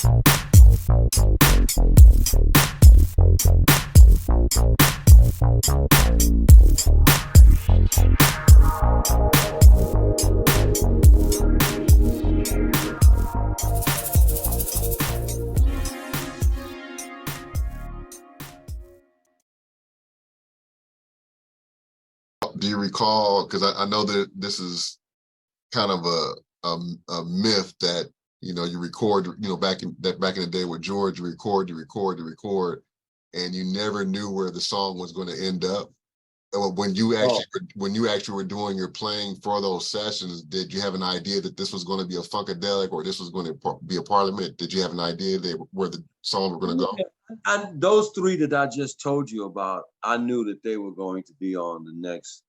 Do you recall, because I know that this is kind of a myth that, you know, you record, you know, back in the day with George, you record, and you never knew where the song was going to end up. When you actually were doing your playing for those sessions, did you have an idea that this was going to be a Funkadelic or this was going to be a Parliament? Did you have an idea where the song were going to go? And those three that I just told you about, I knew that they were going to be on the next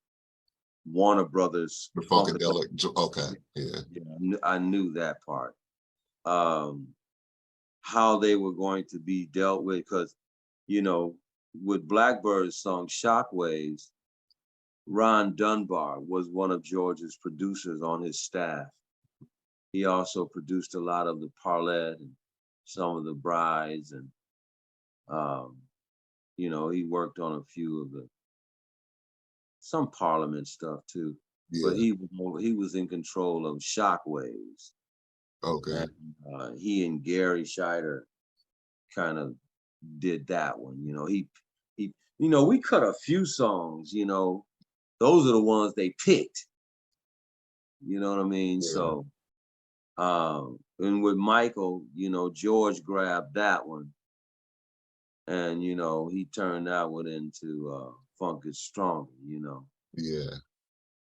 Warner Brothers. The Funkadelic. Okay, yeah, I knew that part. How they were going to be dealt with, because, you know, with Blackbird's song Shockwaves, Ron Dunbar was one of George's producers on his staff. He also produced a lot of the Parlet and some of the Brides, and you know, he worked on a few of some Parliament stuff too. Yeah. But he was in control of Shockwaves. Okay. And, he and Gary Scheider kind of did that one. You know, he you know, we cut a few songs, you know, those are the ones they picked. You know what I mean? Yeah. So, and with Michael, you know, George grabbed that one, and, you know, he turned that one into Funk is Stronger, you know. Yeah.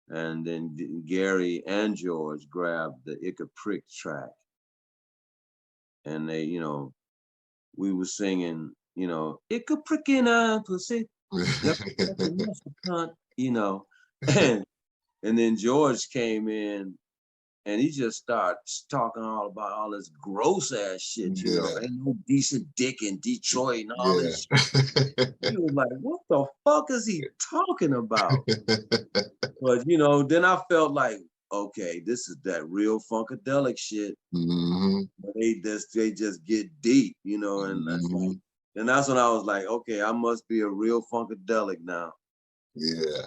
And then Gary and George grabbed the Icka Prick track. And they, you know, we were singing, you know, Icka Prickin' on pussy, you know. And then George came in and he just starts talking all about all this gross ass shit, you know. Ain't no decent dick in Detroit and all this shit. He was like, what the fuck is he talking about? But, you know, then I felt like, okay, this is that real Funkadelic shit. Mm-hmm. They just get deep, you know, and that's when I was like, okay, I must be a real Funkadelic now. Yeah.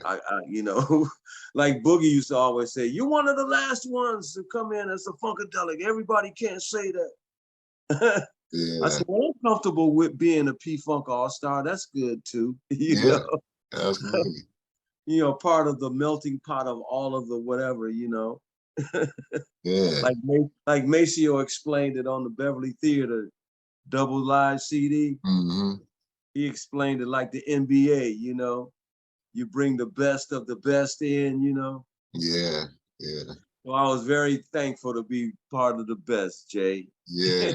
I you know, like Boogie used to always say, you're one of the last ones to come in as a Funkadelic. Everybody can't say that. Yeah. I said, well, I'm comfortable with being a P-Funk All-Star. That's good too. You know? Absolutely. You know, part of the melting pot of all of the whatever, you know. Yeah. Like Maceo explained it on the Beverly Theater double live CD. Mm-hmm. He explained it like the NBA, you know. You bring the best of the best in, you know. Yeah, yeah. So I was very thankful to be part of the best, Jay. Yeah,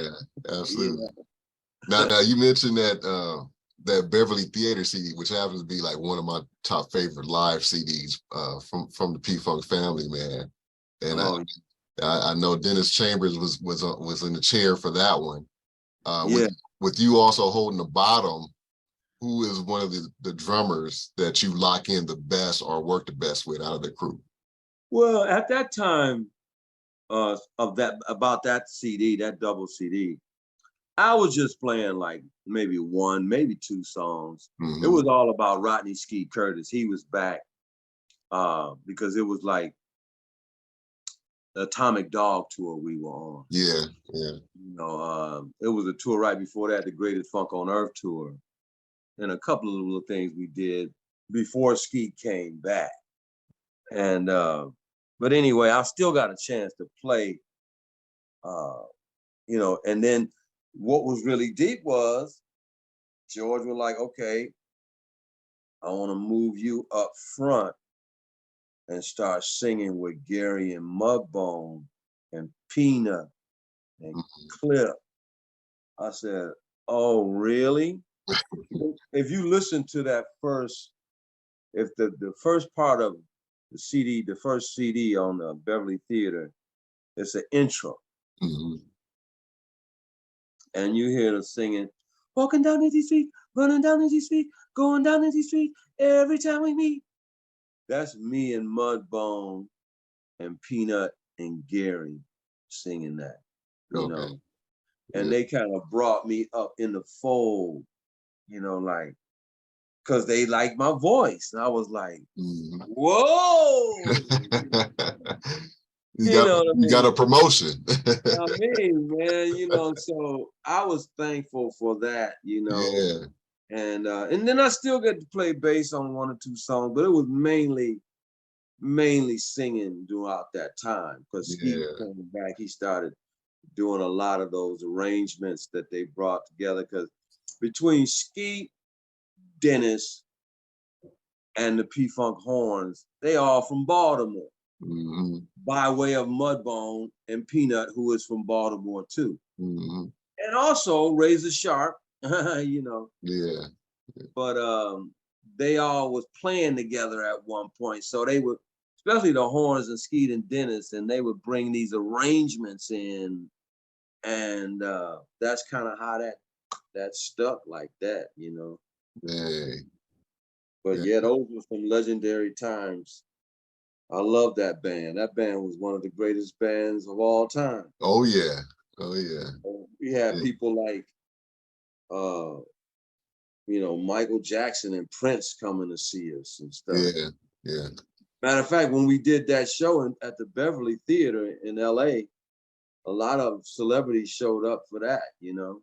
absolutely. Yeah. Now you mentioned that Beverly Theater CD, which happens to be like one of my top favorite live CDs from the P-Funk family, man. And I know Dennis Chambers was in the chair for that one. With you also holding the bottom, who is one of the drummers that you lock in the best or work the best with out of the crew? Well, at that time about that CD, that double CD, I was just playing like maybe one, maybe two songs. Mm-hmm. It was all about Rodney Ski Curtis. He was back because it was like the Atomic Dog tour we were on. Yeah, yeah. You know, it was a tour right before that, the Greatest Funk on Earth tour. And a couple of little things we did before Ski came back. And, but anyway, I still got a chance to play, you know, and then what was really deep was George was like, okay, I want to move you up front and start singing with Gary and Mudbone and Peanut and Clip. I said, oh, really? If you listen to that first, if the first part of the CD, the first CD on the Beverly Theater, it's an intro. Mm-hmm. And you hear them singing, walking down the street, running down the street, going down the street, every time we meet. That's me and Mudbone and Peanut and Gary singing that, you know. And they kind of brought me up in the fold, you know, like, because they like my voice. And I was like, whoa. You got a promotion. I mean, man, you know, so I was thankful for that, you know. Yeah. And then I still get to play bass on 1 or 2 songs, but it was mainly singing throughout that time, because Skeet coming back, he started doing a lot of those arrangements that they brought together, because between Skeet, Dennis, and the P-Funk Horns, they all from Baltimore, by way of Mudbone and Peanut, who is from Baltimore too. And also Razor Sharp, you know. Yeah. But they all was playing together at one point. So they would, especially the Horns and Skeet and Dennis, and they would bring these arrangements in. And that's kind of how that stuck like that, you know. But yeah, those were some legendary times. I love that band. That band was one of the greatest bands of all time. Oh yeah. Oh yeah. We had people like you know, Michael Jackson and Prince coming to see us and stuff. Yeah. Matter of fact, when we did that show at the Beverly Theater in LA, a lot of celebrities showed up for that, you know.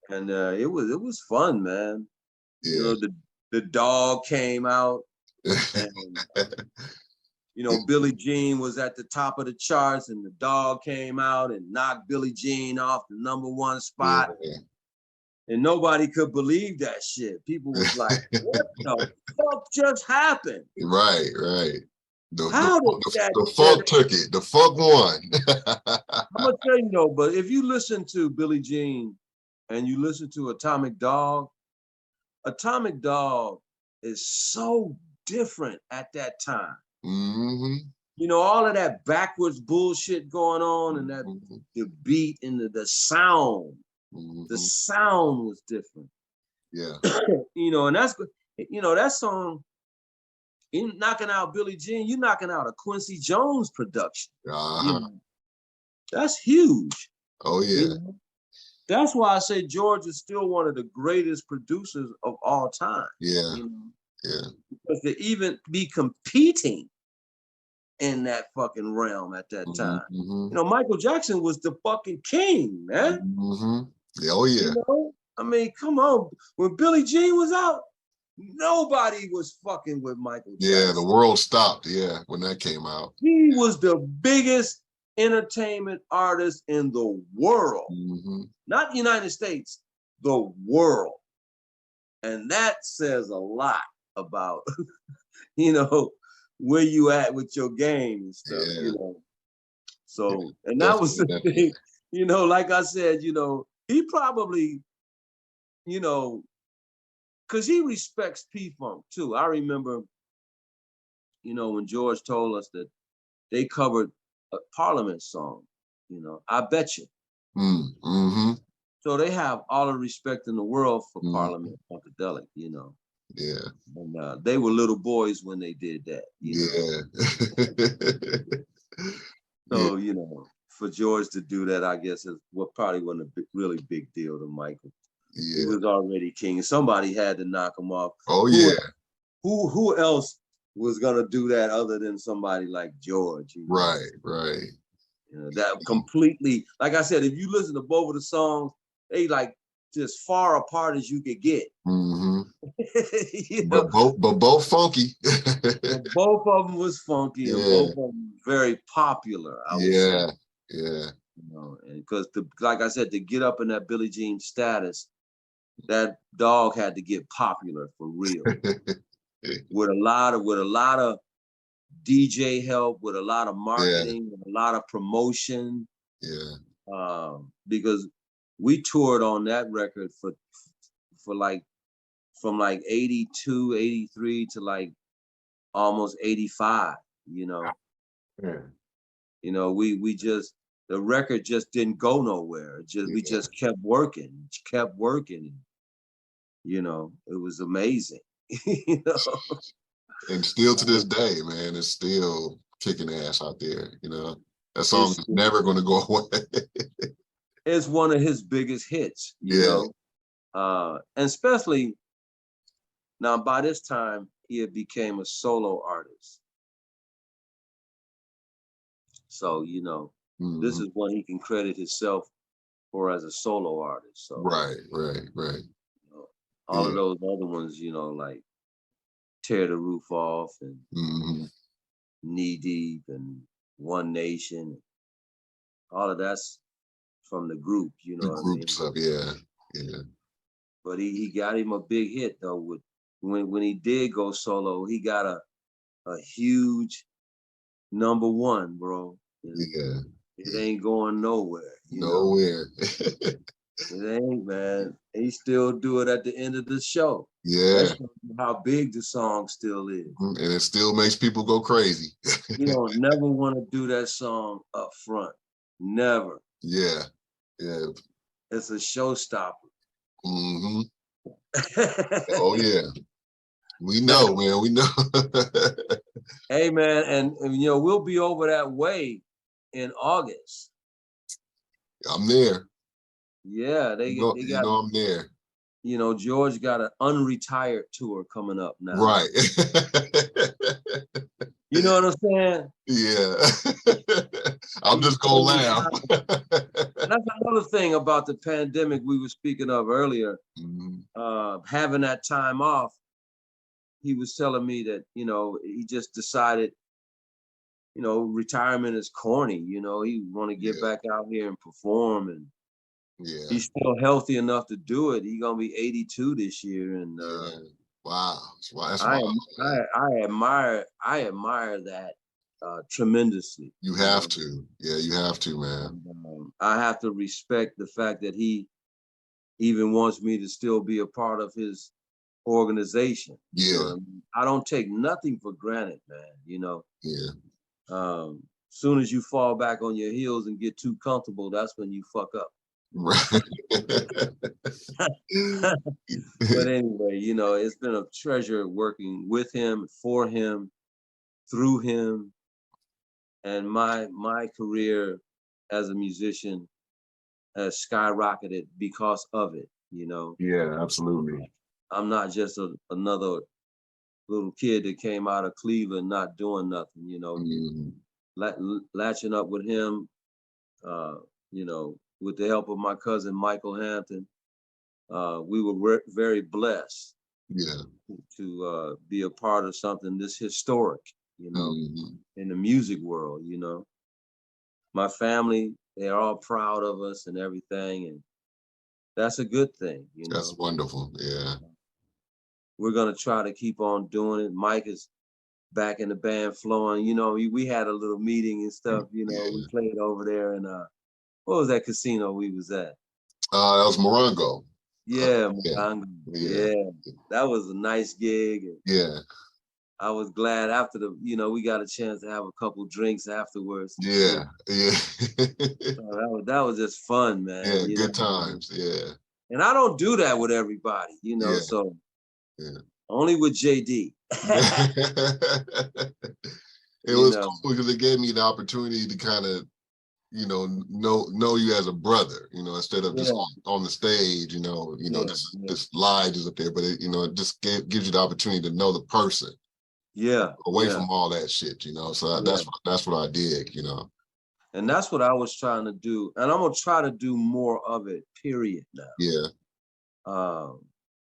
And it was fun, man. You know, the dog came out, and you know, Billie Jean was at the top of the charts, and the dog came out and knocked Billie Jean off the #1 spot. And nobody could believe that shit. People was like, what the fuck just happened? Right. The funk took it. The funk won. I'm gonna tell you though, but if you listen to Billie Jean and you listen to Atomic Dog is so different at that time. You know, all of that backwards bullshit going on, and that the beat and the sound. The sound was different. Yeah. You know, and that's, you know, that song, you knocking out Billie Jean, you knocking out a Quincy Jones production. You know, that's huge. Oh yeah. You know? That's why I say George is still one of the greatest producers of all time. Yeah. You know? Yeah. Because to even be competing in that fucking realm at that time. You know, Michael Jackson was the fucking king, man. Oh yeah. You know? I mean, come on. When Billie Jean was out, nobody was fucking with Michael Jackson. Yeah, the world stopped, when that came out. He was the biggest entertainment artist in the world. Not the United States, the world. And that says a lot about, you know, where you at with your game and stuff, you know. So, and that was the thing, you know, like I said, you know, he probably, you know, because he respects P-Funk too. I remember, you know, when George told us that they covered a Parliament song, you know, I Bet You. So they have all the respect in the world for Parliament-Funkadelic, you know. Yeah. And they were little boys when they did that, you know. So, you know, for George to do that, I guess, is what probably wasn't a really big deal to Michael. He was already king. Somebody had to knock him off. Oh, yeah. Who else was gonna do that other than somebody like George? You know? Right. You know, that completely, like I said, if you listen to both of the songs, they like just far apart as you could get. You know? but both funky. Both of them was funky, and both of them very popular. I would say. Yeah. You know, and because like I said, to get up in that Billie Jean status, that dog had to get popular for real. with a lot of DJ help, with a lot of marketing, with a lot of promotion. Because we toured on that record for like from like 82, 83 to like almost 85, you know. You know, we just, the record just didn't go nowhere. We just kept working. You know, it was amazing. You know? And still to this day, man, it's still kicking ass out there, you know. That song is never going to go away. it's one of his biggest hits, you know. And especially now by this time he had became a solo artist. So, you know, this is what he can credit himself for as a solo artist. So right. you know, all of those other ones, you know, like Tear the Roof Off and Knee Deep and One Nation, all of that's from the group, you know The what I group mean? stuff, yeah. But he got him a big hit though. With when he did go solo, he got a huge #1, bro. And it ain't going nowhere, you know. Nowhere. It ain't, man. He still do it at the end of the show. Yeah. That's how big the song still is. And it still makes people go crazy. You don't never want to do that song up front. Never. Yeah. It's a showstopper. Oh yeah. We know, man. We know. Hey, man, and you know we'll be over that way in August. I'm there. Yeah, they got. I'm there. You know, George got an unretired tour coming up now. Right. You know what I'm saying? Yeah. I'm just gonna laugh. That's another thing about the pandemic we were speaking of earlier. Having that time off, he was telling me that, you know, he just decided, you know, retirement is corny. You know, he want to get back out here and perform, and he's still healthy enough to do it. He's gonna be 82 this year, and wow, that's I wild. I admire that tremendously. You have to, yeah, you have to, man. And, I have to respect the fact that he even wants me to still be a part of his organization. You know what I mean? I don't take nothing for granted, man. You know. Soon as you fall back on your heels and get too comfortable, that's when you fuck up. Right. But anyway, you know, it's been a treasure working with him, for him, through him, and my career as a musician has skyrocketed because of it. You know. Yeah, absolutely. I'm not just another little kid that came out of Cleveland not doing nothing. You know, latching up with him. You know, with the help of my cousin Michael Hampton, we were very blessed to be a part of something this historic, you know, in the music world. You know, my family, they're all proud of us and everything, and that's a good thing. You know, that's wonderful. Yeah, we're gonna try to keep on doing it. Mike is back in the band flowing. You know, we had a little meeting and stuff. You know, we played over there, and what was that casino we was at? That was Morongo. Yeah, Morongo. Yeah, that was a nice gig. Yeah. I was glad after you know, we got a chance to have a couple drinks afterwards. Yeah. So that was just fun, man. Yeah, you good know? times. Yeah. And I don't do that with everybody, you know, so only with JD. It was cool because it gave me the opportunity to kind of, you know you as a brother, you know, instead of just on the stage, you know, this Lige is up there, but it, you know, it just gives you the opportunity to know the person. Away from all that shit, you know. So that's what I dig, you know. And that's what I was trying to do, and I'm gonna try to do more of it. Period. Now.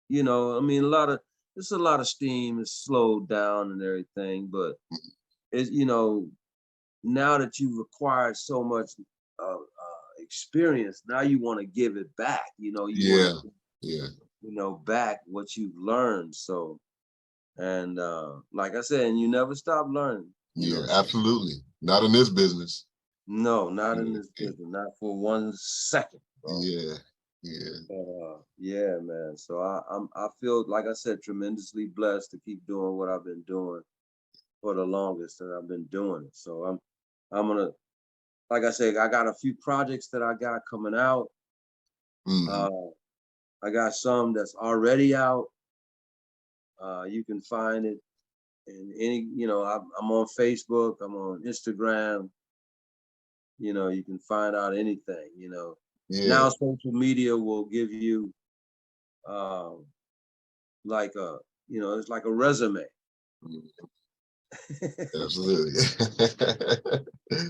You know, I mean, there's a lot of steam. It's slowed down and everything, but it's, you know, now that you've acquired so much experience, now you want to give it back. You know, you want to, you know, back what you've learned. So, and like I said, and you never stop learning. You know? Absolutely. Not in this business. No, not in this business. Not for 1 second. Bro. Yeah, man. So I feel, like I said, tremendously blessed to keep doing what I've been doing for the longest that I've been doing it. So I'm gonna, like I said, I got a few projects that I got coming out. I got some that's already out. You can find it in any, you know, I'm on Facebook, I'm on Instagram. You know, you can find out anything, you know. Now social media will give you like a, it's like a resume. Absolutely.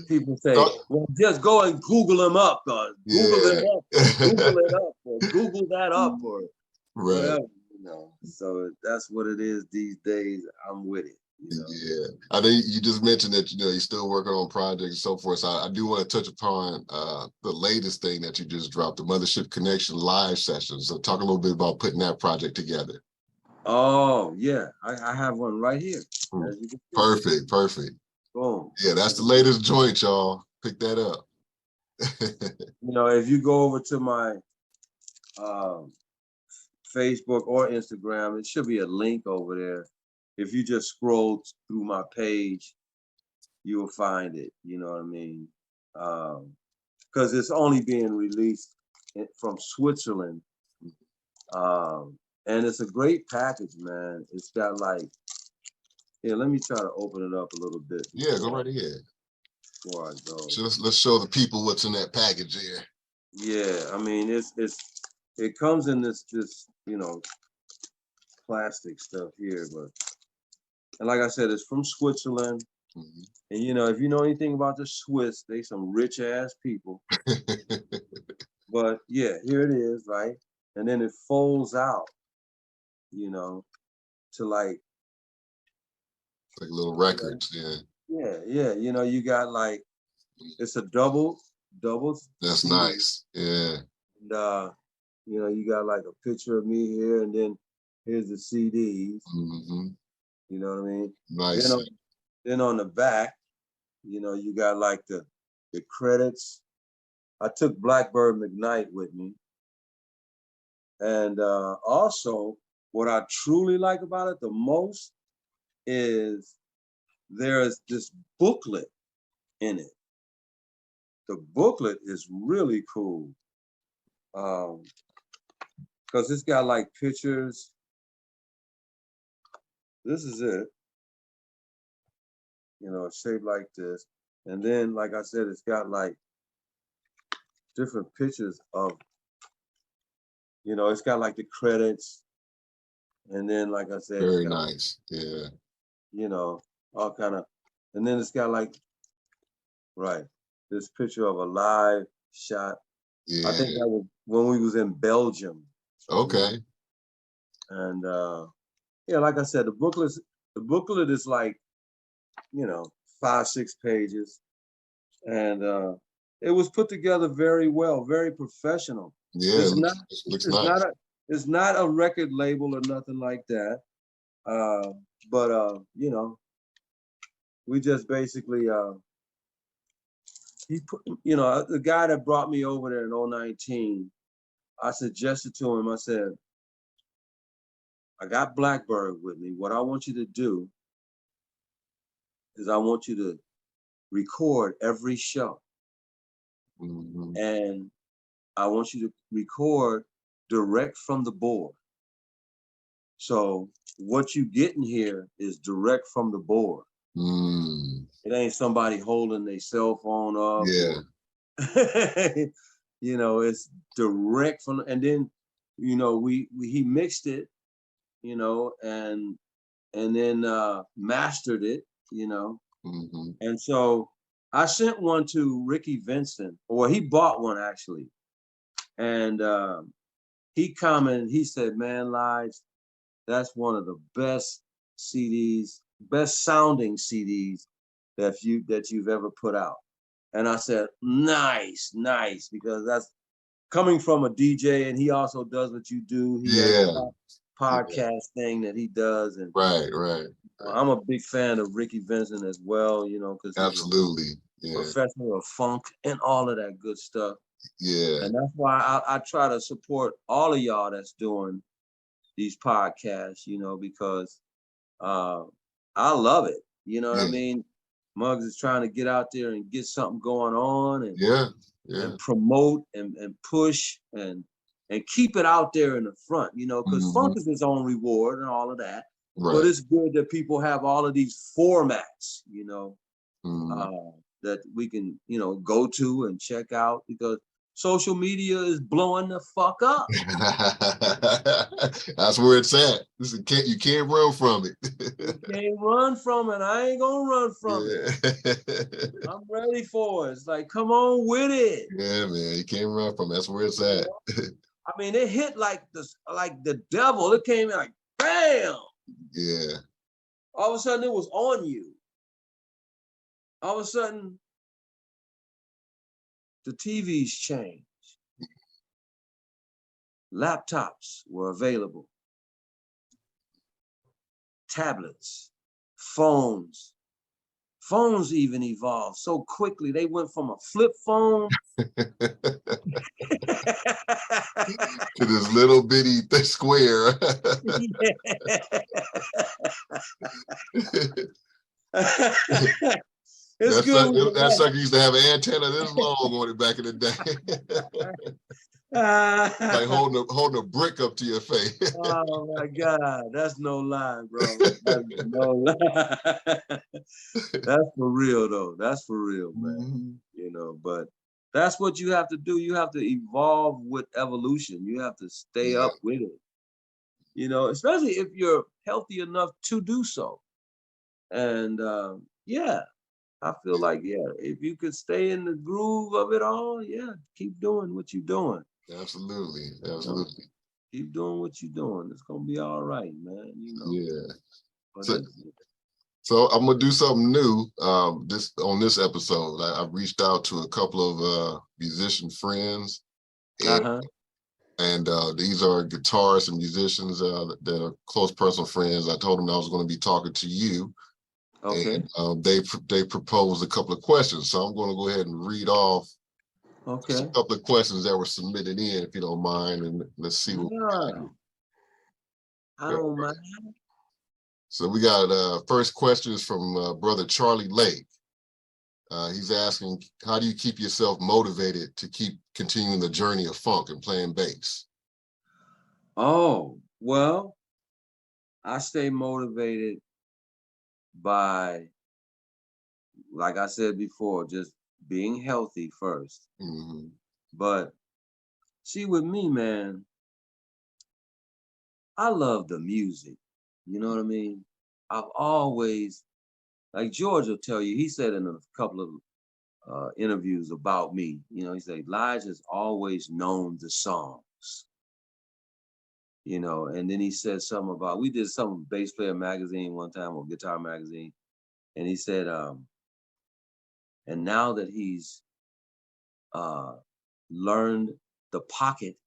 People say, well, just go and Google them up, or Google them up, or Google it up, or Google that up, or whatever, So that's what it is these days. I'm with it. Yeah, I know you just mentioned that you're still working on projects and so forth. So I do want to touch upon the latest thing that you just dropped, the Mothership Connection live session. So talk a little bit about putting that project together. Oh yeah, I have one right here. Perfect. Boom. Yeah, that's the latest joint, y'all. Pick that up. If you go over to my Facebook or Instagram, it should be a link over there. If you just scroll through my page, you will find it. You know what I mean? Because it's only being released from Switzerland. And it's a great package, man. It's got like, here, let me try to open it up a little bit. Yeah, go right ahead. Before I go. Let's show the people what's in that package here. Yeah, I mean, it comes in this plastic stuff here, and like I said, it's from Switzerland. And if you know anything about the Swiss, they some rich ass people. But yeah, here it is, right? And then it folds out, to like little records, Yeah. You got like, it's a double. That's CD. nice. Yeah. And you got like a picture of me here, and then here's the CDs. You know what I mean? Nice. Then on the back, you got like the credits. I took Blackbird McKnight with me. And also, what I truly like about it the most is there's this booklet in it. The booklet is really cool. Because it's got like pictures. This is it. It's shaped like this. And then, like I said, it's got like different pictures of, it's got like the credits. And then, like I said, very it's got, nice. Yeah. All kind of, and then it's got like, this picture of a live shot. Yeah. I think that was when we was in Belgium. Okay. And like I said, the booklet is like, 5-6 pages. And it was put together very well, very professional. Yeah, it looks nice. It's not a record label or nothing like that. But we just basically he put, the guy that brought me over there in 2019, I suggested to him, I said, I got Blackbird with me. What I want you to do is I want you to record every show. And I want you to record direct from the board. So what you get in here is direct from the board. It ain't somebody holding their cell phone up. Yeah. It's direct from, and then, he mixed it, and then mastered it, And so I sent one to Ricky Vincent, or he bought one actually. And he commented, he said, man, Lige, that's one of the best CDs, best sounding CDs that you've ever put out. And I said, nice, because that's coming from a DJ, and he also does what you do. He has a podcast thing that he does. And right. I'm a big fan of Ricky Vincent as well, because absolutely, professional of funk and all of that good stuff. Yeah. And that's why I try to support all of y'all that's doing these podcasts, because I love it. You know what I mean? Muggs is trying to get out there and get something going on, and and promote and push and keep it out there in the front, because funk is its own reward and all of that. But it's good that people have all of these formats, that we can, go to and check out, because social media is blowing the fuck up. That's where it's at. Listen, you can't run from it. You can't run from it. I ain't gonna run from it. Yeah. I'm ready for it. It's like, come on with it. Yeah, man, you can't run from it. That's where it's at. I mean, it hit like the devil. It came in like, bam. Yeah. All of a sudden, it was on you. All of a sudden, the TVs changed. Laptops were available. Tablets, phones. Phones even evolved so quickly. They went from a flip phone To this little bitty square. It's good. That sucker used to have an antenna this long on it back in the day. Like holding a brick up to your face. Oh my God, that's no lie, bro. That's no lie. That's for real though. That's for real, man. Mm-hmm. You know, but that's what you have to do. You have to evolve with evolution. You have to stay up with it. You know, especially if you're healthy enough to do so. And yeah, I feel like, yeah, if you could stay in the groove of it all, yeah, keep doing what you're doing. Absolutely. Absolutely. Keep doing what you're doing. It's gonna be all right, man. You know. Yeah. But So I'm gonna do something new. On this episode, I've reached out to a couple of musician friends, and these are guitarists and musicians that are close personal friends. I told them I was going to be talking to you. Okay. And they proposed a couple of questions, so I'm going to go ahead and read off a couple of questions that were submitted in, if you don't mind, and let's see what. I don't mind. So we got first questions from brother Charlie Lake. He's asking, how do you keep yourself motivated to keep continuing the journey of funk and playing bass? Oh, well, I stay motivated by, like I said before, just being healthy first. Mm-hmm. But see, with me, man, I love the music. You know what I mean? I've always, like George will tell you, he said in a couple of interviews about me, you know, he said, Lige has always known the songs. You know, and then he said something about, we did some bass player magazine one time, or guitar magazine, and he said, and now that he's learned the pocket,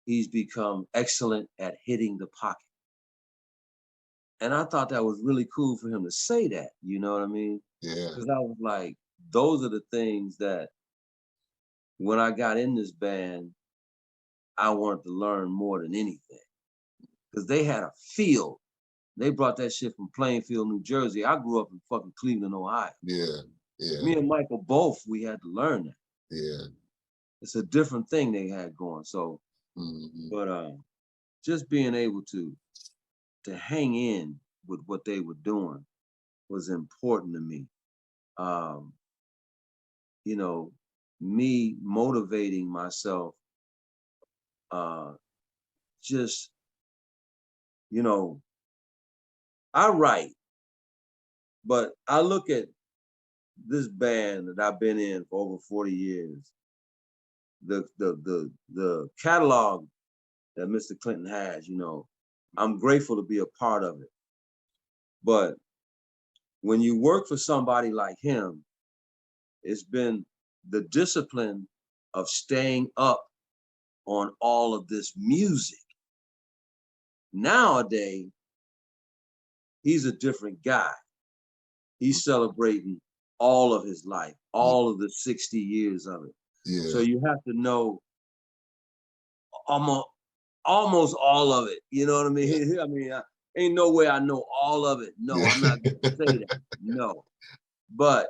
he's become excellent at hitting the pocket. And I thought that was really cool for him to say that, you know what I mean? Yeah. Because I was like, those are the things that when I got in this band, I wanted to learn more than anything. Because they had a field. They brought that shit from Plainfield, New Jersey. I grew up in fucking Cleveland, Ohio. Yeah. Yeah. Me and Michael both, we had to learn that. Yeah. It's a different thing they had going. So, but just being able to hang in with what they were doing was important to me. You know, me motivating myself, just, you know, I write, but I look at this band that I've been in for over 40 years, the catalog that Mr. Clinton has, you know, I'm grateful to be a part of it. But when you work for somebody like him, it's been the discipline of staying up on all of this music. Nowadays, he's a different guy. He's celebrating all of his life, all of the 60 years of it. Yeah. So you have to know almost all of it. You know what I mean? I mean, ain't no way I know all of it. No, I'm not going to say that. No. But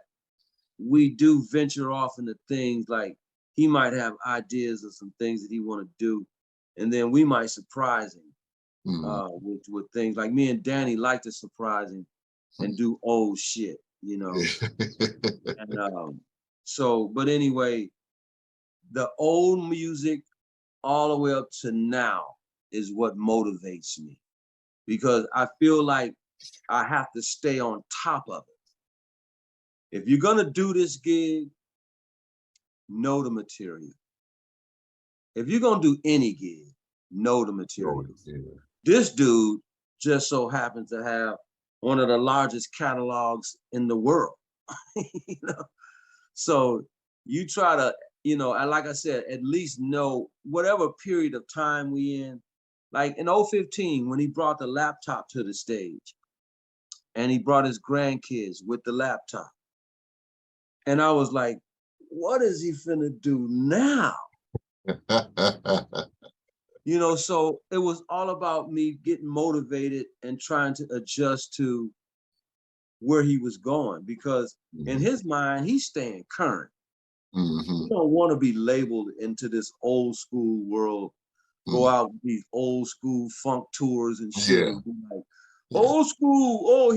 we do venture off into things like he might have ideas of some things that he want to do, and then we might surprise him with things like me and Danny like to surprise him and do old shit, you know. And so, but anyway, the old music all the way up to now is what motivates me, because I feel like I have to stay on top of it. If you're gonna do this gig, know the material. If you're gonna do any gig, know the material. This dude just so happens to have one of the largest catalogs in the world. You know? So you try to, you know, and like I said, at least know whatever period of time we in. Like in 015, when he brought the laptop to the stage, and he brought his grandkids with the laptop. And I was like, what is he finna do now? You know, so it was all about me getting motivated and trying to adjust to where he was going, because in his mind, he's staying current. You don't want to be labeled into this old school world, go out with these old school funk tours and shit, and be like, old school. Oh,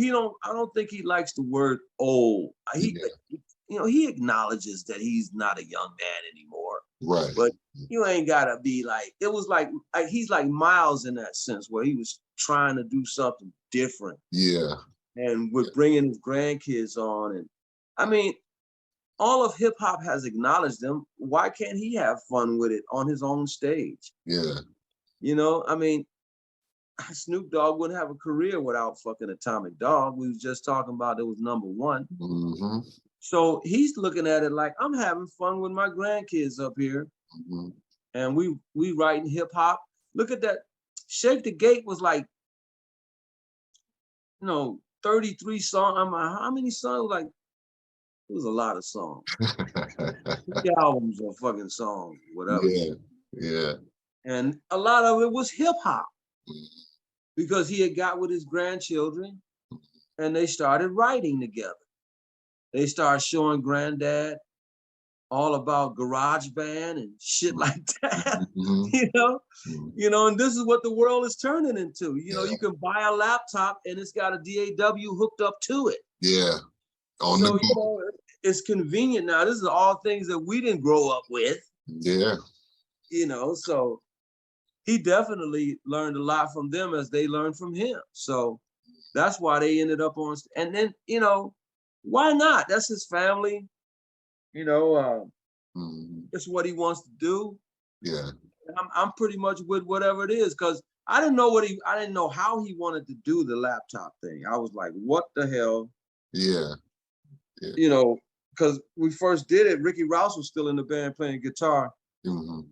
I don't think he likes the word old. You know, he acknowledges that he's not a young man anymore. Right. But you ain't gotta be like, it was like he's like Miles in that sense, where he was trying to do something different. Yeah. And with bringing his grandkids on. And I mean, all of hip hop has acknowledged them. Why can't he have fun with it on his own stage? Yeah. You know, I mean, Snoop Dogg wouldn't have a career without fucking Atomic Dog. We was just talking about it was #1. So he's looking at it like, I'm having fun with my grandkids up here. And we writing hip hop. Look at that. Shake the Gate was like, you know, 33 songs. How many songs? Like, it was a lot of songs. 3 albums of fucking songs, whatever. Yeah. And a lot of it was hip hop, because he had got with his grandchildren and they started writing together. They started showing Granddad all about Garage Band and shit like that. You know, and this is what the world is turning into. You know, you can buy a laptop and it's got a DAW hooked up to it. Yeah. So, you know, it's convenient now. This is all things that we didn't grow up with. Yeah. You know, so he definitely learned a lot from them as they learned from him. So that's why they ended up on. And then, you know, why not? That's his family. You know, it's what he wants to do. Yeah. And I'm pretty much with whatever it is, because I didn't know how he wanted to do the laptop thing. I was like, what the hell? Yeah. You know, because we first did it, Ricky Rouse was still in the band playing guitar. And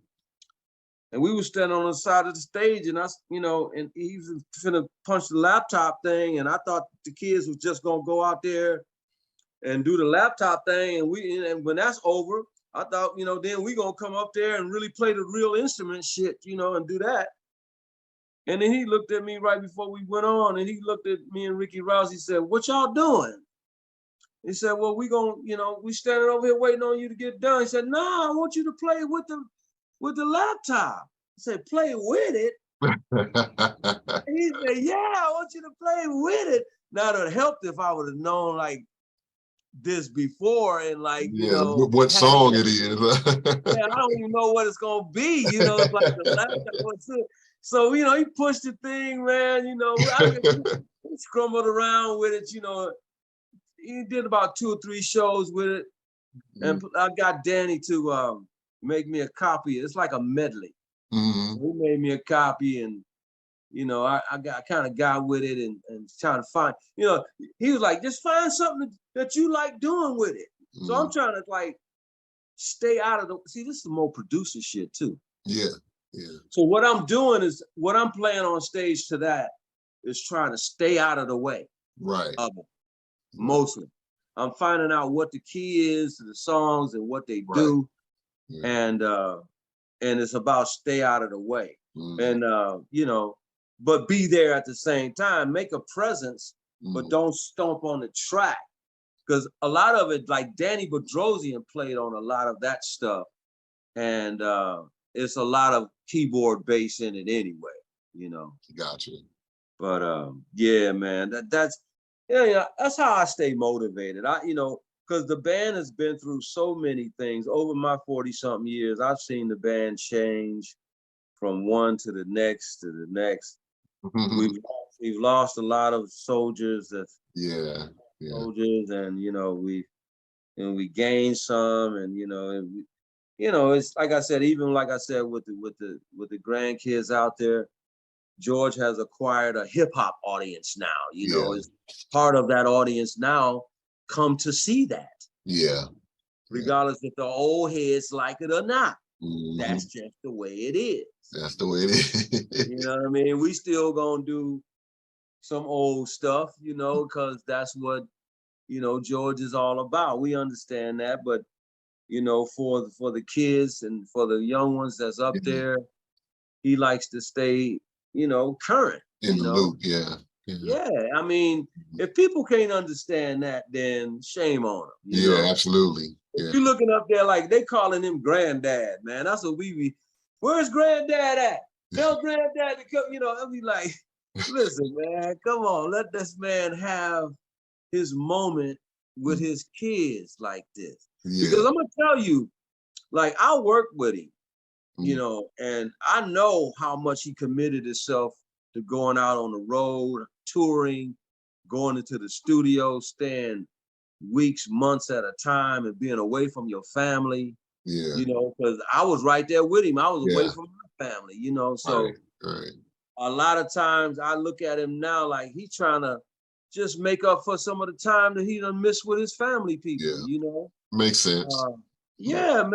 we were standing on the side of the stage, and you know, and he was finna punch the laptop thing, and I thought the kids was just gonna go out there and do the laptop thing, and when that's over, I thought, you know, then we gonna come up there and really play the real instrument shit, you know, and do that. And then he looked at me right before we went on, and he looked at me and Ricky Rouse. He said, "What y'all doing?" He said, "Well, we gonna, you know, we standing over here waiting on you to get done." He said, "Nah, I want you to play with the laptop." I said, "Play with it?" He said, "Yeah, I want you to play with it." Now, it would have helped if I would have known like this before, and like, you know, what song it is. Yeah, I don't even know what it's gonna be. You know, it's like the laptop. So, you know, he pushed the thing, man. You know, he scrambled around with it. You know, he did about 2 or 3 shows with it, and I got Danny to make me a copy. It's like a medley. So he made me a copy, and you know, I kind of got with it and trying to find. You know, he was like, just find something that you like doing with it. So I'm trying to like stay out of the. See, this is more producer shit too. Yeah. So what I'm doing is what I'm playing on stage to that is trying to stay out of the way. Right. Of it. Mostly, I'm finding out what the key is to the songs and what they do, and it's about stay out of the way, and you know, but be there at the same time. Make a presence, but don't stomp on the track, because a lot of it, like Danny Bedrosian played on a lot of that stuff, and it's a lot of keyboard bass in it anyway, you know. Gotcha. But yeah, man, that's how I stay motivated. You know, because the band has been through so many things. Over my 40-something years, I've seen the band change from one to the next to the next. We've lost a lot of soldiers, soldiers, and we gained some, and it's like I said, even like I said with the grandkids out there, George has acquired a hip hop audience now. Is part of that audience now come to see that. Yeah. Regardless if the old heads like it or not. That's just the way it is. That's the way it is. You know what I mean? We still gonna do some old stuff, because that's what George is all about. We understand that, but for the kids and for the young ones that's up there, he likes to stay, current. In the loop, yeah. Yeah, I mean, if people can't understand that, then shame on them. You know? Absolutely. If you're looking up there like they calling him granddad, man, that's what we be. Where's granddad at? Tell granddad to come. I'll be like, listen, man, come on, let this man have his moment with his kids like this. Because I'm gonna tell you, like, I work with him, and I know how much he committed himself to going out on the road, touring, going into the studio, staying weeks, months at a time, and being away from your family. Because I was right there with him. I was away from my family, so a lot of times I look at him now like he's trying to just make up for some of the time that he done missed with his family people, Makes sense. Man,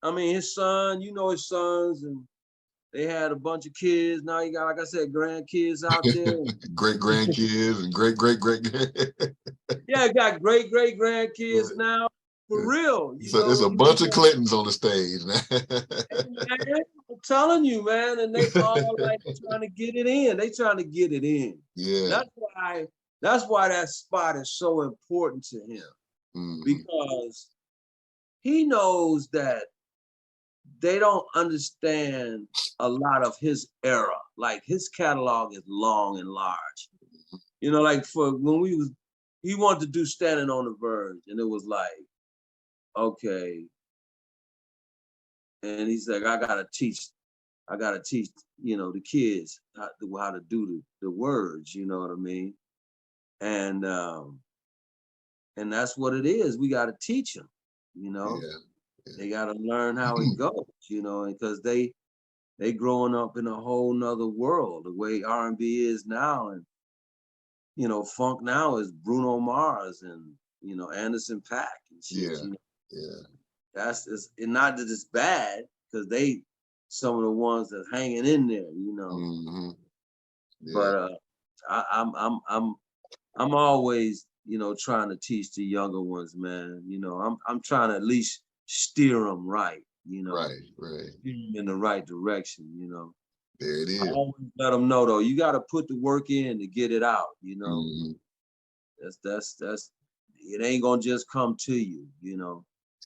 I mean, his son, his sons, and they had a bunch of kids. Now you got, like I said, grandkids out there. Great grandkids and great. Yeah, got great grandkids now. For real. So there's a bunch of Clintons on the stage now. I'm telling you, man, and they all like trying to get it in. They trying to get it in. Yeah. That's why that spot is so important to him. Because he knows that they don't understand a lot of his era. Like his catalog is long and large. Like for when he wanted to do Standing on the Verge, and it was like, okay. And he's like, I gotta teach, the kids how to do the words, you know what I mean? And that's what it is. We gotta teach them, They gotta learn how it goes, because they growing up in a whole nother world, the way R&B is now, and funk now is Bruno Mars and Anderson .Paak and shit. That's not that it's bad, because they some of the ones that's hanging in there, But I'm always trying to teach the younger ones, man. I'm trying to at least steer them right, Right. in the right direction, There it is. I always let them know though, you got to put the work in to get it out, That's it ain't gonna just come to you,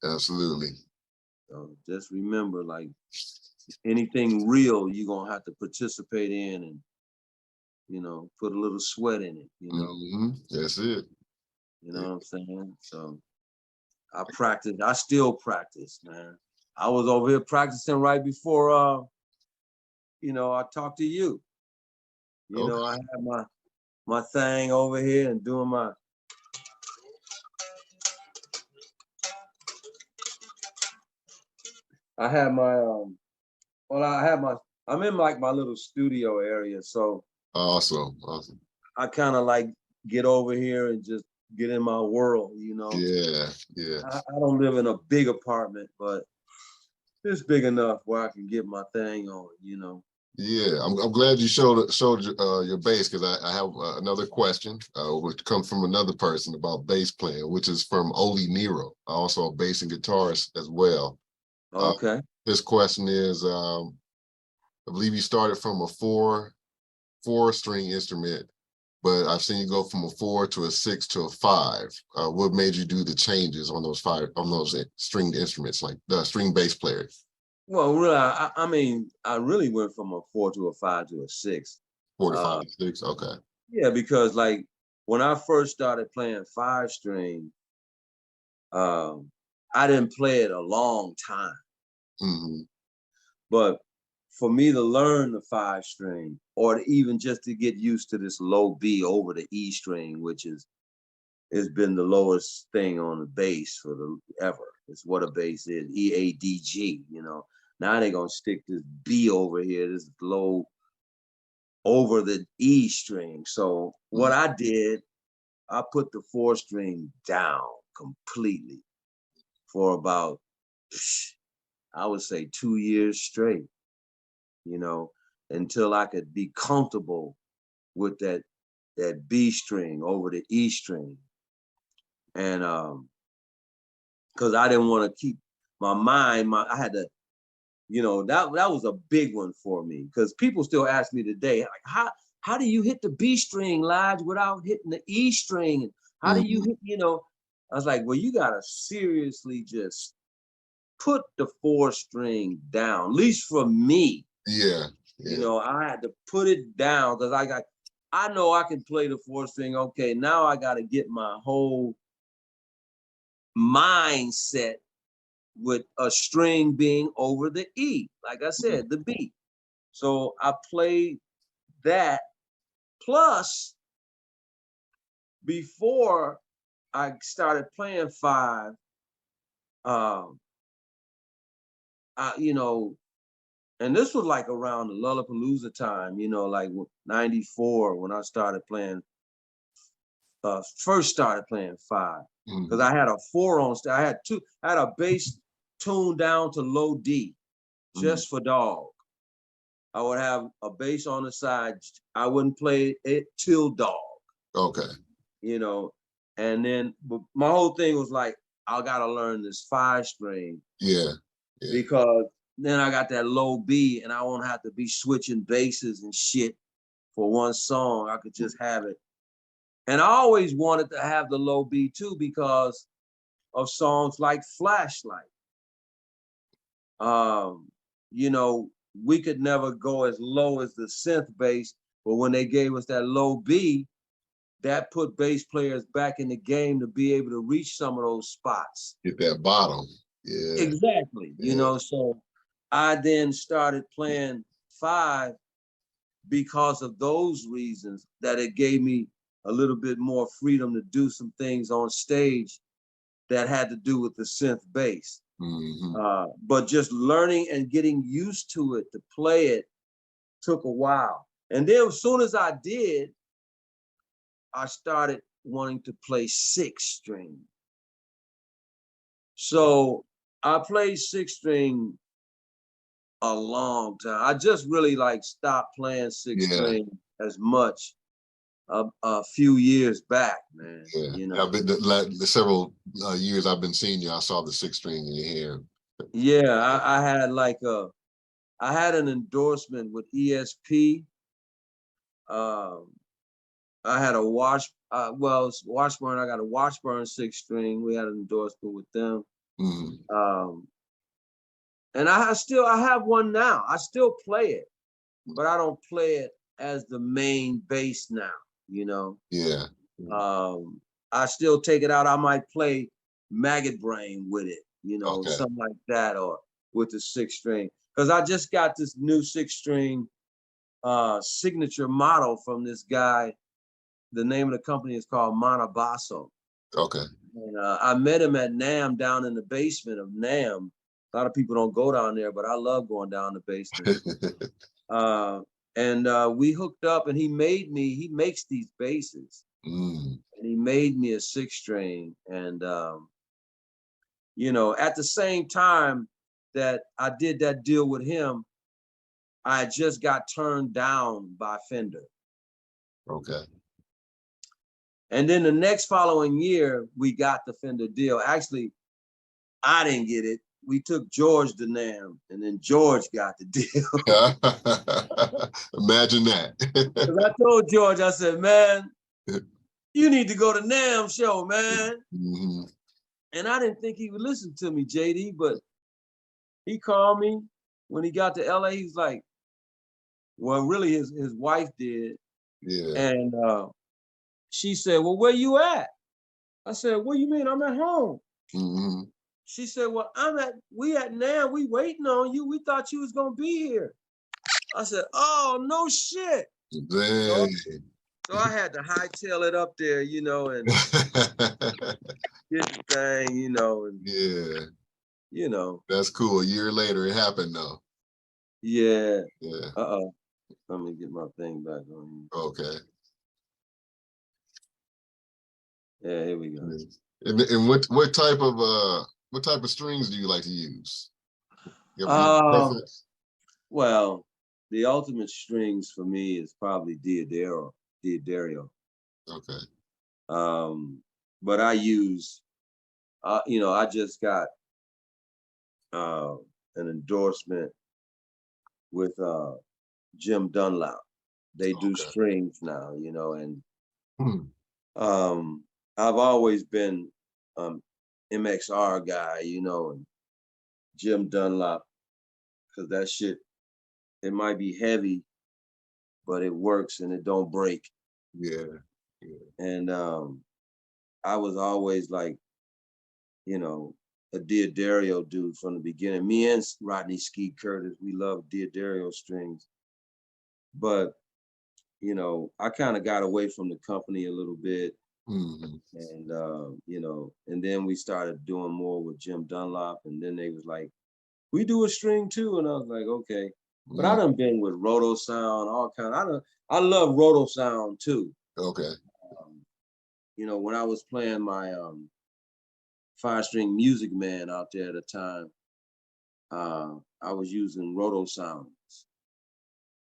Absolutely. So just remember, like anything real, you're gonna have to participate in and put a little sweat in it, That's it. You know what I'm saying? So I still practice, man. I was over here practicing right before I talked to you. I had my thing over here and doing my I'm in like my little studio area, so Awesome. I kind of like get over here and just get in my world, Yeah. I don't live in a big apartment, but it's big enough where I can get my thing on, Yeah, I'm glad you showed your bass, because I have another question, which comes from another person about bass playing, which is from Oli Nero, also a bass and guitarist as well. Okay. His question is, I believe you started from a four string instrument, but I've seen you go from a 4 to a 6 to a 5. What made you do the changes on those stringed instruments, like the string bass players? Well, really, I mean, I really went from a 4 to a 5 to a 6. 4 to 5 to 6. Okay. Yeah, because like when I first started playing 5-string, I didn't play it a long time. Mm-hmm. But for me to learn the 5-string, or even just to get used to this low B over the E string, which has been the lowest thing on the bass for ever. It's what a bass is, E-A-D-G, you know. Now they're gonna stick this B over here, this low over the E string. So what I did, I put the 4-string down completely for about, I would say 2 years straight, you know, until I could be comfortable with that B string over the E string. And because I didn't want to keep my mind, I had to, you know, that was a big one for me, because people still ask me today, like, how do you hit the B string, Lige, without hitting the E string? How do you hit, you know? I was like, well, you gotta seriously just put the 4-string down, at least for me. Yeah. You know, I had to put it down because I know I can play the 4-string. Okay, now I got to get my whole mindset with a string being over the E, like I said, the B. So I played that. Plus, before I started playing 5, you know, and this was like around the Lollapalooza time, you know, like 94 when I started playing, first started playing 5. Because I had a 4 on, I had a bass tuned down to low D, just for dog. I would have a bass on the side. I wouldn't play it till dog. Okay. You know, and then but my whole thing was like, I gotta learn this 5-string. Yeah. Because then I got that low B, and I won't have to be switching basses and shit for one song. I could just have it. And I always wanted to have the low B too, because of songs like Flashlight. You know, we could never go as low as the synth bass, but when they gave us that low B, that put bass players back in the game to be able to reach some of those spots. Get that bottom. Yeah. Exactly. You know, so I then started playing 5 because of those reasons, that it gave me a little bit more freedom to do some things on stage that had to do with the synth bass. But just learning and getting used to it, to play it, took a while. And then as soon as I did, I started wanting to play 6-string. So I played 6-string a long time. I just really like stopped playing 6-string as much a few years back, man. Yeah. You know, I've been the several years I've been seeing you, I saw the 6-string in your hair. Yeah, I had like I had an endorsement with ESP. I had a Washburn. I got a Washburn 6-string. We had an endorsement with them. And I have one now. I still play it, but I don't play it as the main bass now, you know? Yeah. I still take it out. I might play Maggot Brain with it, you know, something like that, or with the 6-string. Because I just got this new 6-string signature model from this guy. The name of the company is called Monobasso. Okay. And I met him at NAMM, down in the basement of NAMM. A lot of people don't go down there, but I love going down the basement. And we hooked up, and he makes these basses. And he made me a 6-string. And, you know, at the same time that I did that deal with him, I just got turned down by Fender. Okay. And then the next following year, we got the Fender deal. Actually, I didn't get it. We took George to NAMM, and then George got the deal. Imagine that. Because I told George, I said, man, you need to go to NAMM show, man. And I didn't think he would listen to me, JD, but he called me when he got to LA. He's like, well, really, his wife did. Yeah. And she said, well, where you at? I said, what do you mean? I'm at home. Mm-hmm. She said, well, we at now, we waiting on you. We thought you was gonna be here. I said, oh, no shit. So, Dang. so I had to hightail it up there, you know, and get the thing, you know, and Yeah, you know. that's cool. A year later, it happened though. Yeah. Yeah. Uh-oh. Let me get my thing back on. Okay. Yeah, here we go. And what type of strings do you like to use? You have a preference? Well, the ultimate strings for me is probably Diodario. Okay. But I use, you know, I just got uh, an endorsement with Jim Dunlop. They do Okay. strings now, you know, and Hmm. I've always been MXR guy, you know, and Jim Dunlop, because that shit, it might be heavy, but it works and it don't break. Yeah. Yeah. And I was always like, you know, a Diodario dude from the beginning. Me and Rodney Ski Curtis, we love Diodario strings. But, you know, I kind of got away from the company a little bit. Mm-hmm. And, you know, and then we started doing more with Jim Dunlop. And then they was like, we do a string too. And I was like, okay. But I done been with Roto Sound, all kind. I love Roto Sound too. Okay. You know, when I was playing my 5-string Music Man out there at the time, I was using Roto Sounds.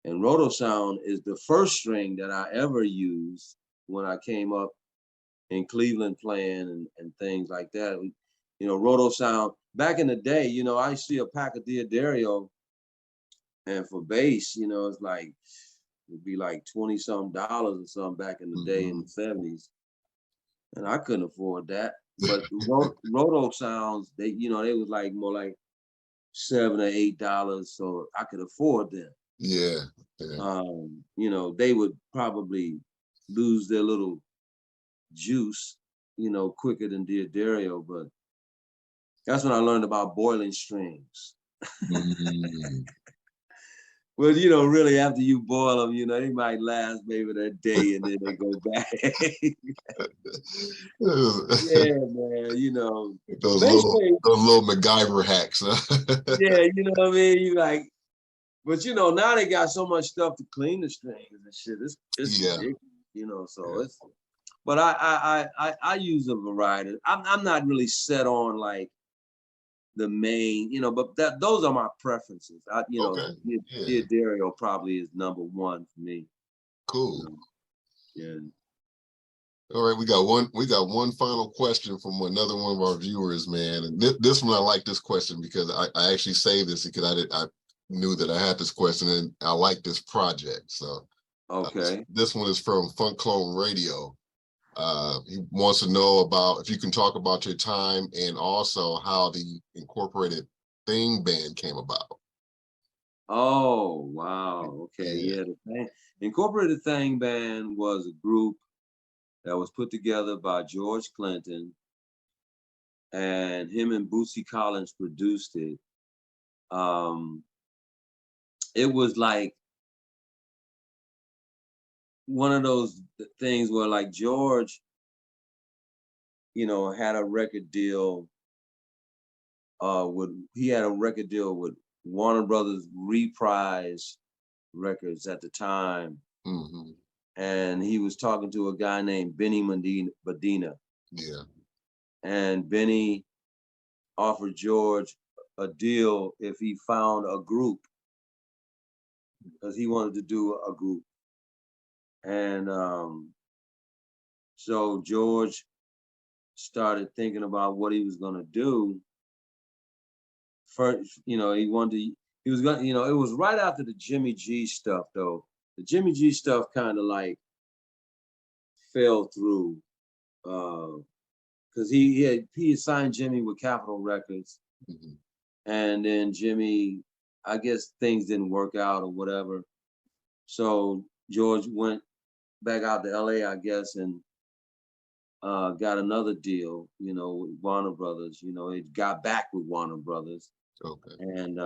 And Roto Sound is the first string that I ever used when I came up in Cleveland playing and things like that. You know, Roto Sound, back in the day, you know, I see a pack of Diodario, and for bass, you know, it's like, it'd be like 20 something dollars or something back in the day in the 70s. And I couldn't afford that. But Roto Sounds, they, you know, they was like more like $7 or $8, so I could afford them. Yeah. Yeah. You know, they would probably lose their little juice, you know, quicker than Diodario, but that's when I learned about boiling strings. Mm. Well, you know, really after you boil them, you know, they might last maybe that day and then they go back. Yeah, man, you know. those little Basically, those little MacGyver hacks. Huh? yeah, you know what I mean? You like, but you know, now they got so much stuff to clean the strings and shit. It's Yeah. ridiculous, you know. So Yeah. it's, but I use a variety. I'm not really set on like the main, you know, but those are my preferences. You know, Okay. Yeah. Diodario probably is number one for me. You Cool. know, yeah. All right, we got one final question from another one of our viewers, man. And this one, I like this question because I actually saved this because I knew that I had this question and I like this project. So Okay. this one is from Funk Clone Radio. He wants to know about if you can talk about your time and also how the Incorporated Thing Band came about. Oh wow. Okay. Yeah. Yeah. Incorporated Thang Band was a group that was put together by George Clinton, and him and Bootsy Collins produced it. Um, it was like one of those things where like George, you know, had a record deal he had a record deal with Warner Brothers Reprise Records at the time. Mm-hmm. And he was talking to a guy named Benny Medina. Yeah. And Benny offered George a deal if he found a group, because he wanted to do a group. And so George started thinking about what he was going to do. First, you know, he was going to, you know, it was right after the Jimmy G stuff, though. The Jimmy G stuff kind of like fell through because he had signed Jimmy with Capitol Records. Mm-hmm. And then Jimmy, I guess things didn't work out or whatever. So George went back out to LA, I guess, and got another deal, with Warner Brothers. It got back with Warner Brothers. Okay. And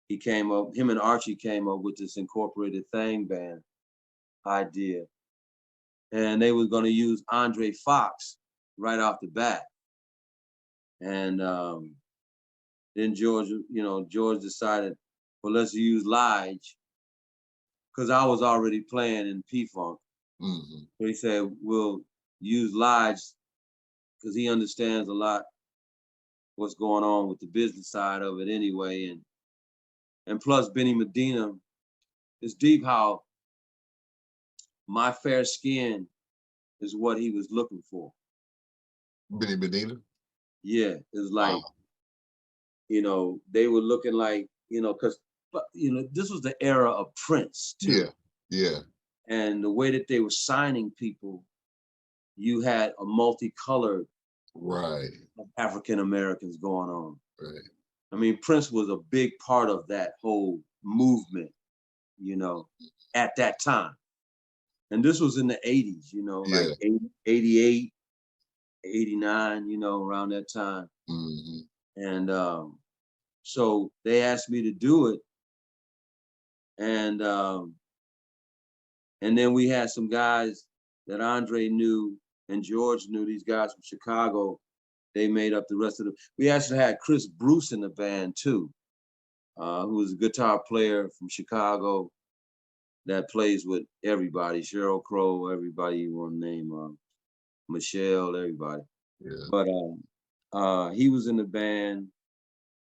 him and Archie came up with this Incorporated Thang Band idea. And they were going to use Andre Fox right off the bat. And then George decided, well, let's use Lige, because I was already playing in P-Funk. Mm-hmm. So he said, we'll use Lige because he understands a lot what's going on with the business side of it anyway. And plus Benny Medina, it's deep how My Fair Skin is what he was looking for. Benny Medina? Yeah, it's like, they were looking like, because, this was the era of Prince too. Yeah, yeah. And the way that they were signing people, you had a multicolored right of African Americans going on. Right. I mean, Prince was a big part of that whole movement, at that time. And this was in the 80s, like 88, 89, around that time. Mm-hmm. And so they asked me to do it. And then we had some guys that Andre knew and George knew, these guys from Chicago. They made up the rest of we actually had Chris Bruce in the band too, who was a guitar player from Chicago that plays with everybody, Sheryl Crow, everybody you want to name, Michelle, everybody. Yeah. But he was in the band.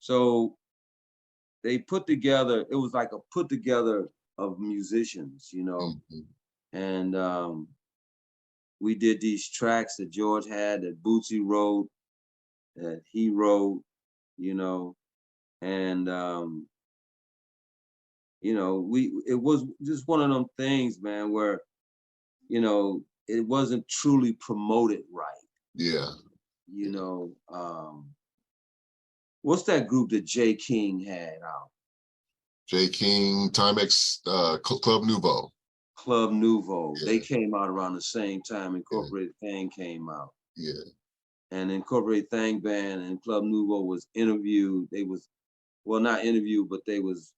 So they put together, it was like a put together of musicians, Mm-hmm. And we did these tracks that George had, that Bootsy wrote, that he wrote, and it was just one of them things, man, where it wasn't truly promoted right. Yeah. What's that group that Jay King had out? J. King, Timex, Club Nouveau. Club Nouveau. Yeah. They came out around the same time Incorporated Thang came out. Yeah. And Incorporated Thang Band and Club Nouveau was interviewed. They was, well, not interviewed, but they was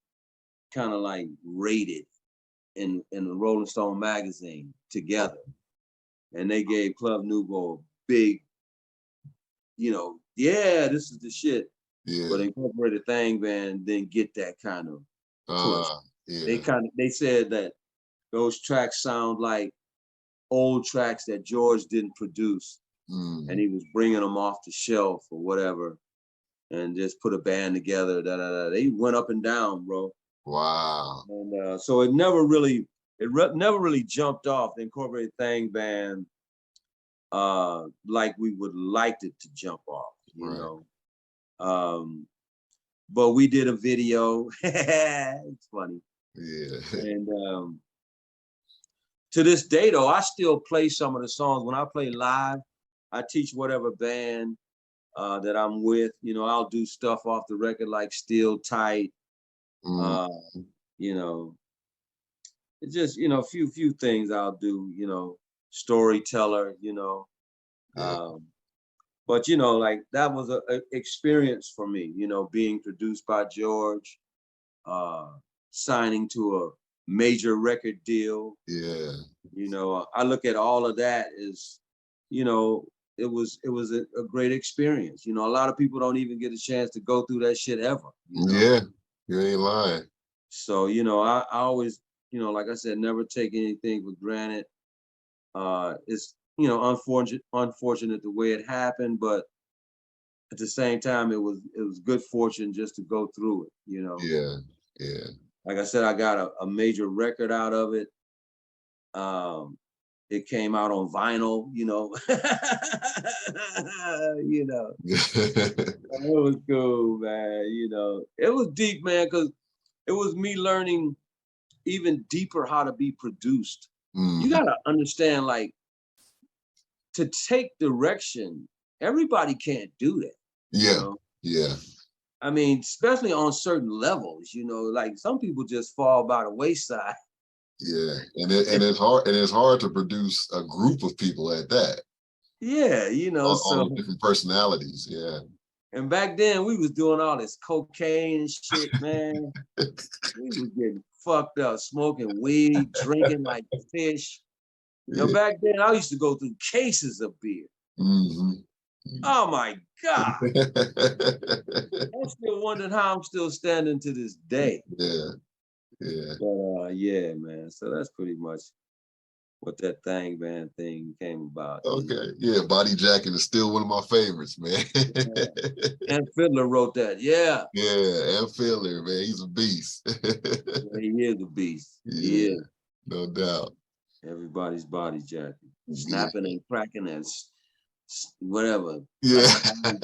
kind of like rated in the Rolling Stone magazine together. And they gave Club Nouveau a big, yeah, this is the shit. Yeah. But Incorporated Thang Band didn't get that kind of push. Yeah. They said that those tracks sound like old tracks that George didn't produce. Mm. And he was bringing them off the shelf or whatever and just put a band together. They went up and down, bro. Wow. And so it never really jumped off the Incorporated Thang Band like we would like it to jump off, you know. But we did a video. It's funny. Yeah. And to this day, though, I still play some of the songs. When I play live, I teach whatever band that I'm with. I'll do stuff off the record like Still Tight. It's just, a few things I'll do, Storyteller, Yeah. But, like that was a experience for me, being produced by George, signing to a major record deal. Yeah. I look at all of that as, it was a great experience. A lot of people don't even get a chance to go through that shit ever. Yeah, you ain't lying. So, I always, like I said, never take anything for granted. It's, unfortunate the way it happened, but at the same time, it was good fortune just to go through it, Yeah, yeah. Like I said, I got a major record out of it. It came out on vinyl, It was cool, man. It was deep, man, because it was me learning even deeper how to be produced. Mm. You gotta understand, like, to take direction, everybody can't do that. Yeah, yeah. I mean, especially on certain levels, like some people just fall by the wayside. Yeah, and it's hard to produce a group of people at that. Yeah, All so the different personalities. Yeah. and back then we was doing all this cocaine and shit, man. We was getting fucked up, smoking weed, drinking like fish. Yeah. Back then I used to go through cases of beer. Mm-hmm. Oh my God. I still wondering how I'm still standing to this day. Yeah. Yeah. But yeah, man. So that's pretty much what that Thang Band thing came about. Okay. Yeah. Body Jacket is still one of my favorites, man. Yeah. And Fiddler wrote that. Yeah. Yeah. And Fiddler, man. He's a beast. Yeah, he is a beast. He Yeah. is. No doubt. Everybody's body jacket. Yeah. Snapping and cracking and whatever. Yeah. Like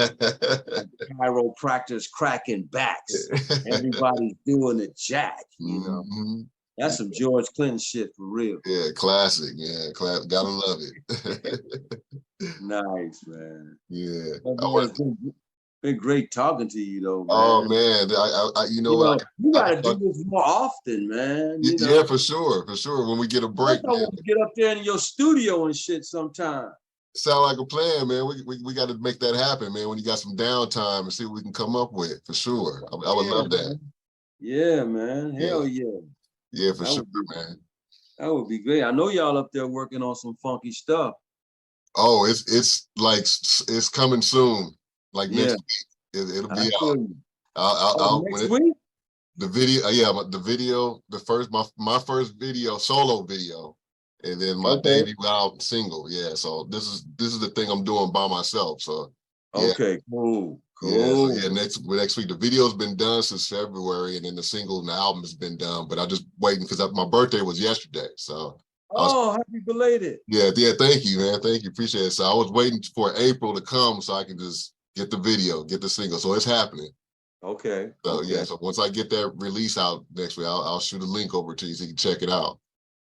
chiropractors cracking backs. Everybody's doing the jack. Mm-hmm. That's some George Clinton shit for real. Yeah, classic. Yeah, gotta love it. Nice, man. Yeah. But man, it's been great talking to you though, Oh man. man, you know what? You gotta do this more often, man. Yeah, for sure, for sure. When we get a break, I want to get up there in your studio and shit sometime. sound like a plan, man. We got to make that happen, man. When you got some downtime and see what we can come up with, for sure. I would love that. Man. Yeah, man. Hell yeah. Yeah, for sure, man. That would be great. I know y'all up there working on some funky stuff. Oh, it's like it's coming soon. Like next week, it'll be out. Next week. The video, the video, my first video, solo video, and then my debut out single. Yeah, so this is the thing I'm doing by myself. So yeah. Okay, cool. Yeah, so yeah, next week the video's been done since February, and then the single and the album has been done. But I'm just waiting because my birthday was yesterday. So happy belated. Yeah, thank you, man. Thank you, appreciate it. So I was waiting for April to come so I can just get the video, get the single. So it's happening. Okay. So yeah, so once I get that release out next week, I'll shoot a link over to you so you can check it out.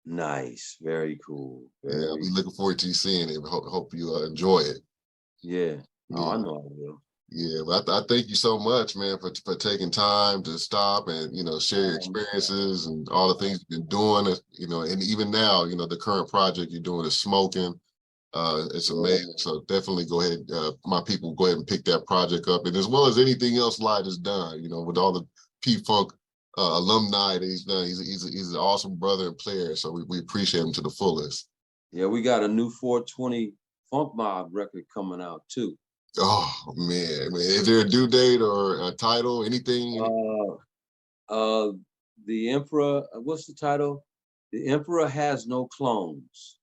Nice, very cool. Yeah, I'll be looking forward to you seeing it. Hope you enjoy it. Yeah. Oh, I know I will. Yeah, but I thank you so much, man, for taking time to stop and share your experiences and all the things you've been doing. And even now, the current project you're doing is Smoking. It's amazing. So definitely go ahead, my people, go ahead and pick that project up, and as well as anything else Lige has done. With all the P-Funk alumni that he's done, he's an awesome brother and player. So we appreciate him to the fullest. Yeah, we got a new 420 Funk Mob record coming out too. Oh man, is there a due date or a title? Anything? The Emperor. What's the title? The Emperor Has No Clones.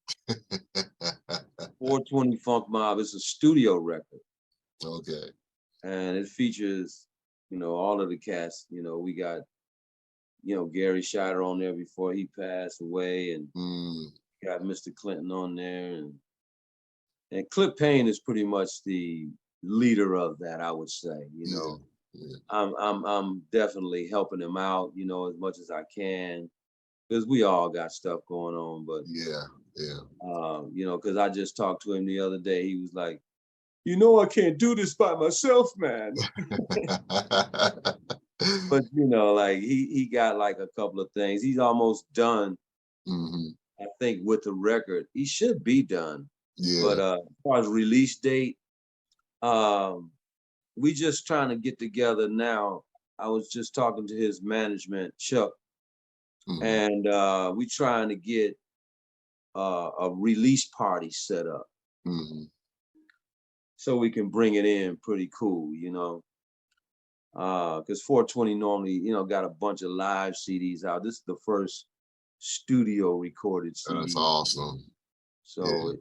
420 Funk Mob. It's a studio record. Okay. And it features, all of the cast. We got, Gary Scheider on there before he passed away, and got Mr. Clinton on there, and Clip Payne is pretty much the leader of that, I would say. I'm definitely helping him out, as much as I can, because we all got stuff going on. But because I just talked to him the other day, he was like, I can't do this by myself, man. But like he got like a couple of things. He's almost done. I think with the record, he should be done. Yeah. But as far as release date, we just trying to get together now. I was just talking to his management, Chuck, and we trying to get a release party set up, so we can bring it in pretty cool, because 420 normally, got a bunch of live CDs out. This is the first studio recorded CD. That's awesome. So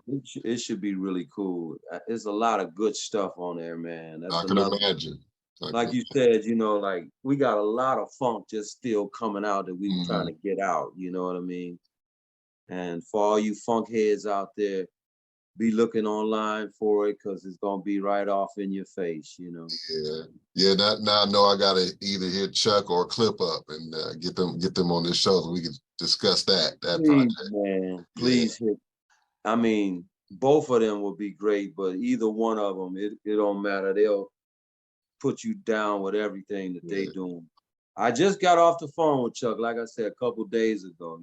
it should be really cool. There's a lot of good stuff on there, man. I can imagine. Like you said, like we got a lot of funk just still coming out that we were trying to get out. You know what I mean? And for all you funk heads out there, be looking online for it, because it's gonna be right off in your face. Yeah. Now I know I gotta either hit Chuck or Clip up and get them on this show so we can discuss that project. Man, please hit. I mean, both of them will be great, but either one of them, it don't matter. They'll put you down with everything that they doing. I just got off the phone with Chuck, like I said, a couple days ago,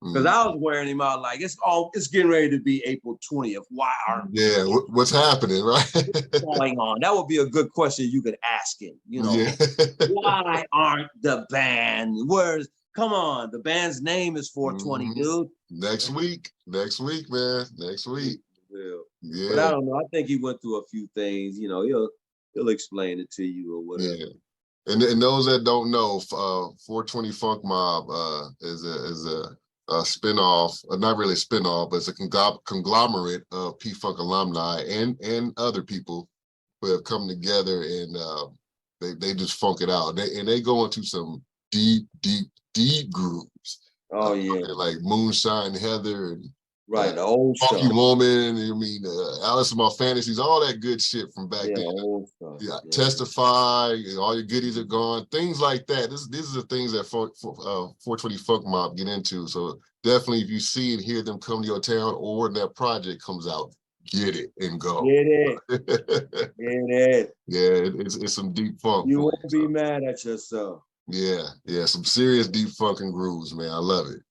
Because I was wearing him out like it's getting ready to be April 20th. Why aren't what's happening, right? what's going on? That would be a good question you could ask him. You know, why aren't the band? Come on, the band's name is 420, dude. Next week, man. Next week. Yeah. But I don't know. I think he went through a few things. You know, he'll explain it to you or whatever. Yeah. And those that don't know, 420 Funk Mob is a spinoff, not really a spinoff, but it's a conglomerate of P-Funk alumni and other people who have come together and they just funk it out. And they go into some deep grooves. Oh yeah, like Moonshine Heather and the old Funky stuff. Woman. I mean, Alice in My Fantasies, all that good shit from back then. Old stuff. Testify, all your goodies are gone, things like that. These are the things that 420 Funk Mob get into. So definitely, if you see and hear them come to your town or when that project comes out, get it and go. Get it. Get it. Yeah, it's some deep funk. You won't be mad at yourself. Yeah, some serious deep funkin' grooves, man. I love it.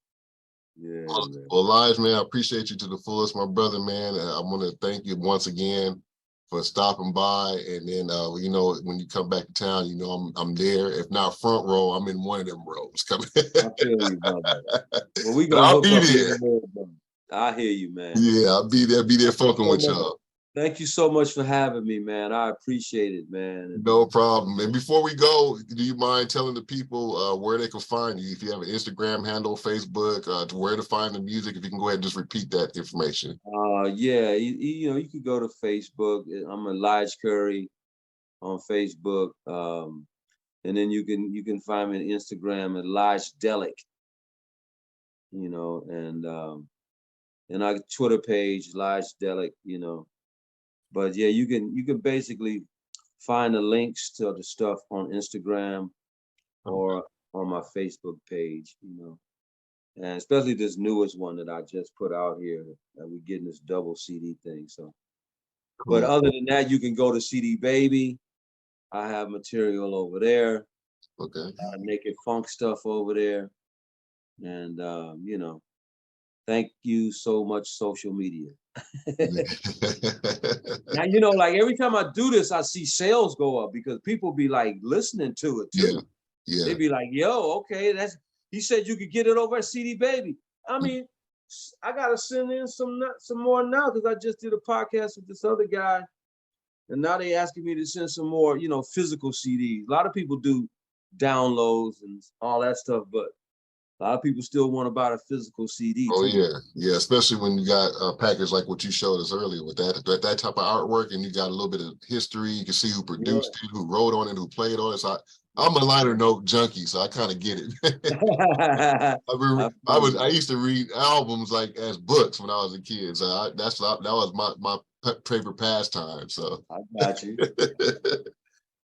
Yeah. Well, Lige, man, I appreciate you to the fullest, my brother, man. I want to thank you once again for stopping by. And then, you know, when you come back to town, you know, I'm there. If not front row, I'm in one of them rows. I feel you, brother. Well, I'll be there. I hear you, man. Yeah, I'll be there fucking with y'all. Thank you so much for having me, man. I appreciate it, man. No problem. And before we go, do you mind telling the people where they can find you? If you have an Instagram handle, Facebook, to where to find the music, if you can go ahead and just repeat that information. Yeah, you know, you could go to Facebook. I'm a Lige Curry on Facebook. And then you can find me on Instagram at Ligedeilic. You know, and our Twitter page, Ligedeilic, you know. But yeah, you can basically find the links to the stuff on Instagram or on my Facebook page, you know. And especially this newest one that I just put out here, that we're getting this double CD thing. So, cool. But other than that, you can go to CD Baby. I have material over there. Okay. Naked Funk stuff over there. And you know, thank you so much, social media. Now, you know, like every time I do this, I see sales go up because people be like listening to it too. Yeah. They be like, yo, okay, he said you could get it over at CD Baby. I mean, I gotta send in some more now because I just did a podcast with this other guy, and now they asking me to send some more, you know, physical CDs. A lot of people do downloads and all that stuff, but a lot of people still want to buy a physical CD. Oh yeah, especially when you got a package like what you showed us earlier with that type of artwork, and you got a little bit of history. You can see who produced it, who wrote on it, who played on it. So I'm a liner note junkie, so I kind of get it. I used to read albums like as books when I was a kid, so that was my favorite pastime. So I got you.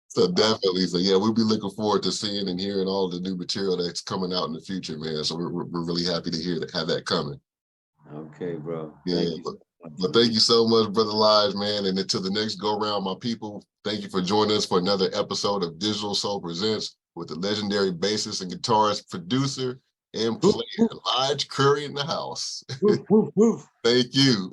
So definitely, so yeah, we'll be looking forward to seeing and hearing all the new material that's coming out in the future, man. So we're really happy to have that coming. Okay, bro. Yeah, but thank you so much, Brother Lige, man. And until the next go round, my people, thank you for joining us for another episode of Digital Soul Presents with the legendary bassist and guitarist, producer, and player, Lige Curry in the house. Thank you.